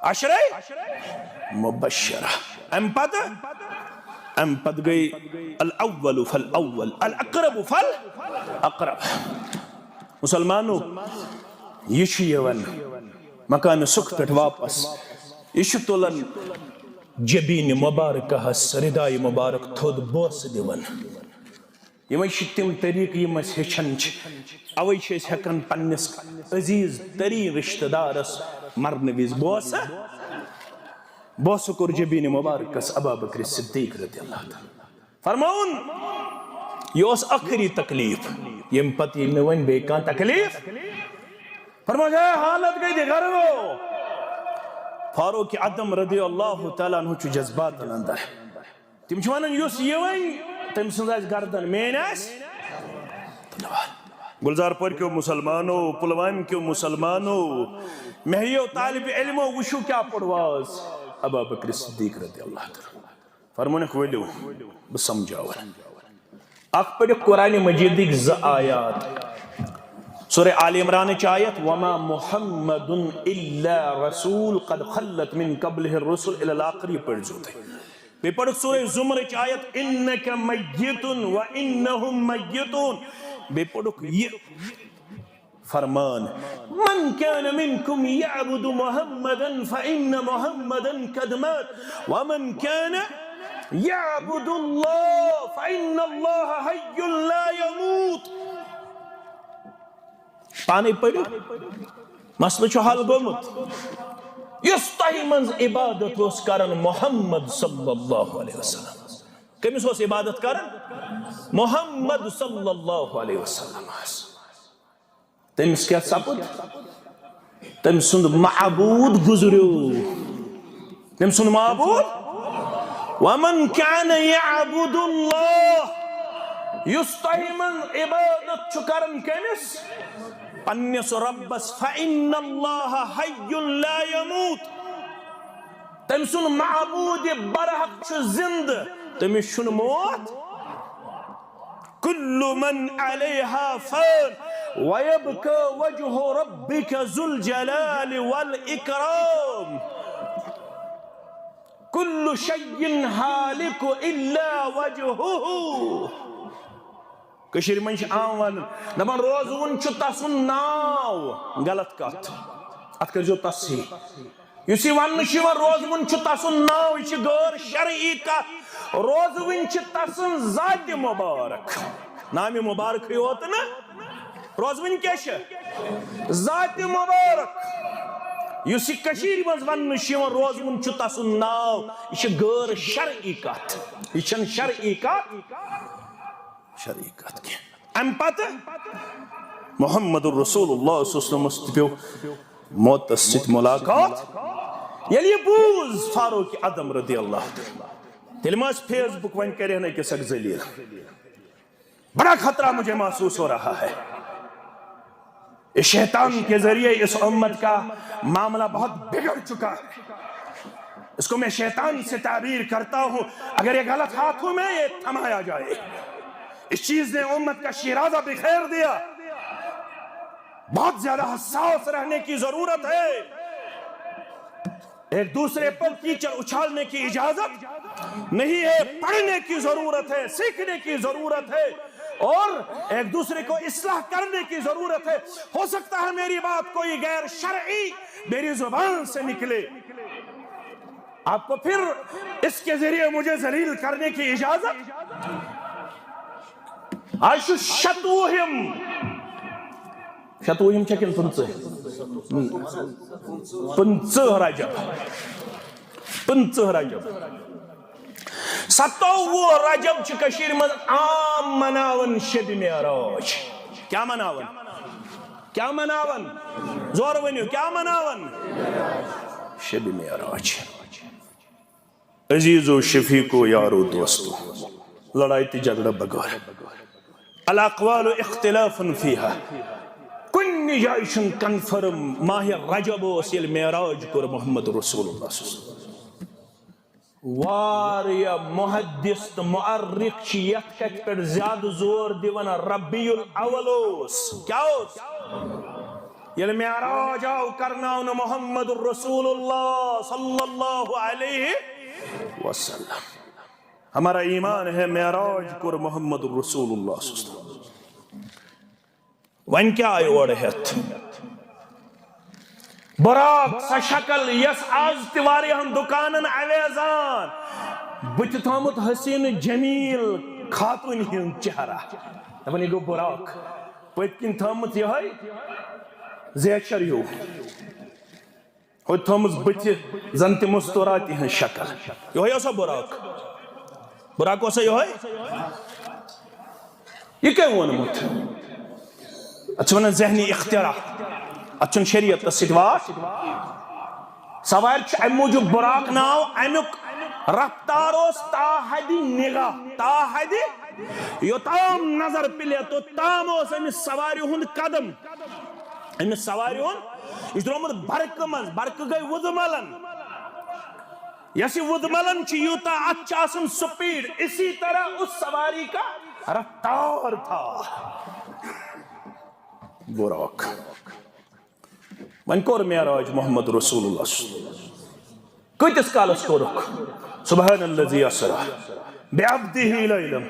عشرہ مبشرہ ام پد گئی الاول فالاول الاقرب فالاقرب مسلمانو یہ یون مکان سکھ پہ واپس یہ تلن جبین مبارکہ ہس ردائی مبارک تھود بوس دیون یہ تم طریق یہ ہچن اوے ہکن پنس عزیز ترین رشتہ دارس مرن وز بوس کور جبین مبارکس ابا بکر صدیق رضی اللہ تعالی فرماؤن یہ آخری تکلیف یم پتی میں ون بے کان تکلیف فرما جائے حالت گئی دی غرگو فاروق عدم رضی اللہ تعالیٰ عنہ چو جذبات اندر تم چھوانن یوس یہ ون تم سنزائز گردن مین ایس گلزار پر کیوں مسلمانو پلوان کیوں مسلمانو مہیو طالب علمو وشو کیا پڑواز ابا بکر صدیق رضی اللہ تعالیٰ فرمونک ویلو بسمجھاون اخ پڑھ قرآن مجید ز آیات سورہ آل عمران آیت وما محمد الا رسول قد خلت من قبله الرسل الى الاخر پڑھ جوتے بے پڑھ سورہ زمر آیت انک میت و انہم میتون بے پڑھ یہ فرمان من كان منكم يعبد محمدا فإن محمدا قد مات ومن كان يعبد الله فإن الله حي لا يموت پانے پڑھو مسئلہ چھو حال گومت یستہی منز عبادت اس کرن محمد صلی اللہ علیہ وسلم کمیس اس عبادت کرن محمد صلی اللہ علیہ وسلم تمس کیا سپد تم سند معبود گزریو تم سند معبود ومن كان يعبد الله يستهمن عبادت چکرن کمس پنس ربس فإن الله حي لا يموت تم سند معبود برحق چو زند تم شن موت كل من عليها فان ويبقى وجه ربك ذو الجلال والإكرام كل شيء هالك إلا وجهه کشیر منش آوان دبان روزون چو تسن ناو غلط کات ات کر جو تسی یسی ون شیوان روزون چو تسن ناو یہ غیر شرعی کات روزون چو تسن ذات مبارک نام مبارک ہوتا نا روزون کیا ذات مبارک یسی کشیر منز ون شیوان روزون چو تسن ناو یہ غیر شرعی کات یہ شرعی کات شریکت کی ام پتہ محمد الرسول اللہ صلی اللہ علیہ وسلم پیو موت ست ملاقات یلی بوز فاروق عدم رضی اللہ تلماز فیس بک ون کرے نا کہ سک ذلیل بڑا خطرہ مجھے محسوس ہو رہا ہے اس شیطان کے ذریعے اس امت کا معاملہ بہت بگڑ چکا ہے اس کو میں شیطان سے تعبیر کرتا ہوں اگر یہ غلط ہاتھوں میں یہ تھمایا جائے اس چیز نے امت کا شیرازہ بخیر دیا بہت زیادہ حساس رہنے کی ضرورت ہے ایک دوسرے پر کیچڑ اچھالنے کی اجازت نہیں ہے، پڑھنے کی ضرورت ہے، سیکھنے کی ضرورت ہے اور ایک دوسرے کو اصلاح کرنے کی ضرورت ہے۔ ہو سکتا ہے میری بات کوئی غیر شرعی میری زبان سے نکلے، آپ کو پھر اس کے ذریعے مجھے ذلیل کرنے کی اجازت۔ عائشو شتوہم چکن پنچہ رجب 27 رجب چھ کشیر مز عام مناون شب معراج۔ کیا مناون زور ونیو، کیا مناون؟ شب معراج۔ عزیزو شفیقو یارو دوستو، لڑائی تی جھگڑا بغیر، الاقوال اختلاف فیہا، کنی جائشن کنفرم ماہ رجب وسیل معراج کر محمد رسول اللہ صلی اللہ علیہ وسلم۔ واریا محدث تو معرخ شیعت کت پر زیادہ زور دیوان ربیع الاولوس، کیا ہوس؟ یل معراج آو کرناؤن محمد رسول اللہ صلی اللہ علیہ وسلم۔ ہمارا ایمان ہے معراج کر محمد رسول اللہ صلی اللہ علیہ وسلم۔ وین کیا آئے اوڑھت براق سا شکل یس آز تیواری ہم دکانن عویزان بچ تھامت حسین جمیل خاتون ہن چہرہ دپنی گو براق پتکن تھامت یہ ہے زیچر یو ہوئی تھامت بچ زنت مستوراتی ہن شکل یہ ہے اسا براق اسا یہ ہے یہ کیا ونمت اچھا ونن ذہنی اختراع اچھن شریعت سدوار سوائر ام موجود براق ناو امیک رفتاروس تاحدی نگاہ تاحدی یو تام نظر پلے تو تام اس امیس سواری ہند قدم امیس سواری ہند اس درومت برک گئی وزملن یسی وزملن چی یوتا اچھا سن سپیڈ اسی طرح اس سواری کا رفتار تھا براق من کور معراج محمد رسول اللہ کتس کالس کورک سبحان الذي اسرا بعبده ليلا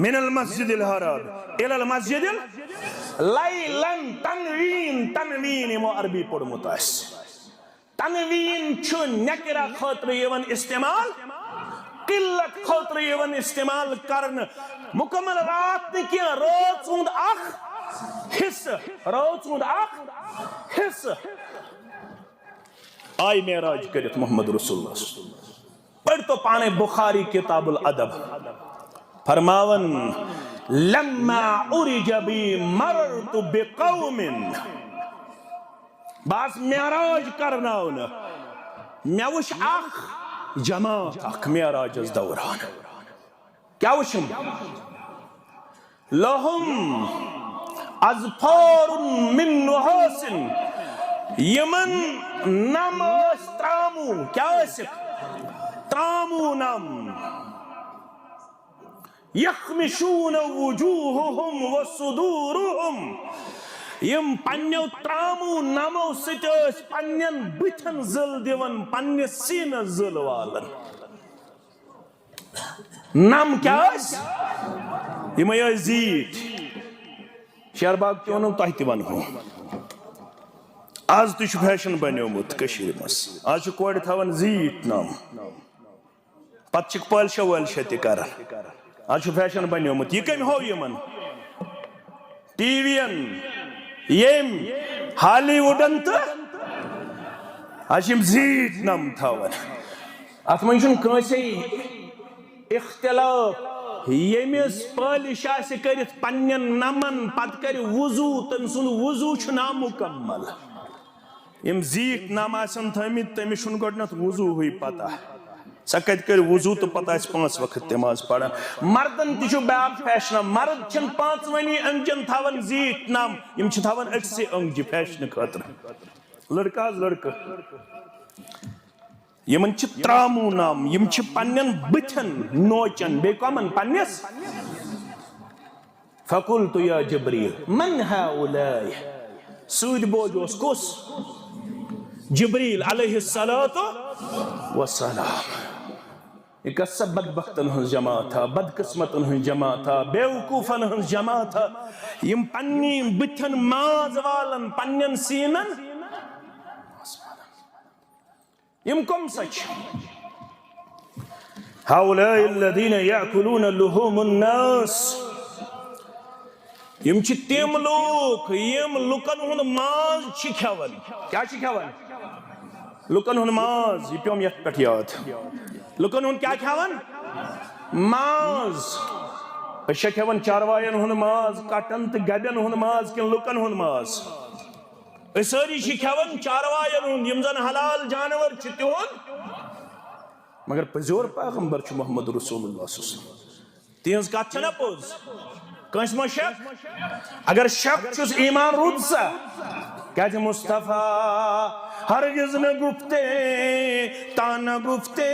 من المسجد الحرام الى المسجد ليلا تنوین مو عربی پڑھ متاس تنوین چھ نکرہ خاطر یون استعمال قلت خاطر یون استعمال کرن مکمل رات کیا روز ہند اخ حص آئی معراج کرت محمد رسول اللہ پڑھ تو پانے بخاری کتاب الادب فرماون لما عرج بی مررت بقوم باس معراج کرنا ہونا میوش اخ جماعت اخ معراج از دوران کیا وشم لهم اظفار من نحاس یمن نم اس ترامو کیا اسک ترامو نم یخمشون وجوہهم وصدورهم یم پنیو ترامو نمو ستوس پنین بتن زل دیون پنی سین زل والن نم کیا اس یم یہ زیت شہرباغ چونم تہ تہ ونہو آز تہ فیشن بنیومت کشیر مس آج کور تھاون زیت نام پتہ چھ پالشا والشا تہ کران آج فیشن بنیومت یہ کم ہو یمن ٹی وین یم ہالی ووڈن تہ آج یم زیت نام تھاون ات من چھن کانسی اختلاف یمیس پالش آسہ کرت پنین نمن پت کر وضو تم سن وضو چھ نامکمل یم زیت نام آسن تھمت تمس چھن گۄڈنیتھ وضو ہوئی پتہ سا کت کر وضو تو پتہ اس 5 وقت نماز پڑھان مردن تہ چھ بیاکھ فیشن مرد چھن 5 ونی انجن تھاون زیت نام یم چھ تھاون اکسی انجی فیشن خاطر لڑکا لڑکا یمن چھ ترامو نام یم چھ پنن بتن نوچن بے کمن پنس فقلت یا جبریل من هؤلاء سود بوجوس کس جبریل علیہ السلام یہ کسا بدبختن ہن جماعت بدقسمتن ہن جماعت بیوقوفن ہن جماعت یم پنی بتن ماز والن پنن سینن یم کم سچ هؤلاء الذين يأكلون لحوم الناس یم چھ تیم لوک یم لکن ہن ماز چھ کھیون کیا چھ کھیون لکن ہن ماز یہ پیوم یت پٹ یاد لکن ہن کیا کھیون ماز أسۍ کھیون چاروائن ہن ماز کٹن تو گبین ہن ماز کن لکن ہن ماز أسۍ سٲری چھ کھیون چاروائن ہن یم زن حلال جانور چھ تہن مگر پزیور پیغمبر چھ محمد رسول اللہ صلی اللہ علیہ وسلم تہنز کت چھنا پوز کنس ما شک اگر شک چھس ایمان رود سا کہ مصطفیٰ ہرگز نہ گفتے تا نہ گفتے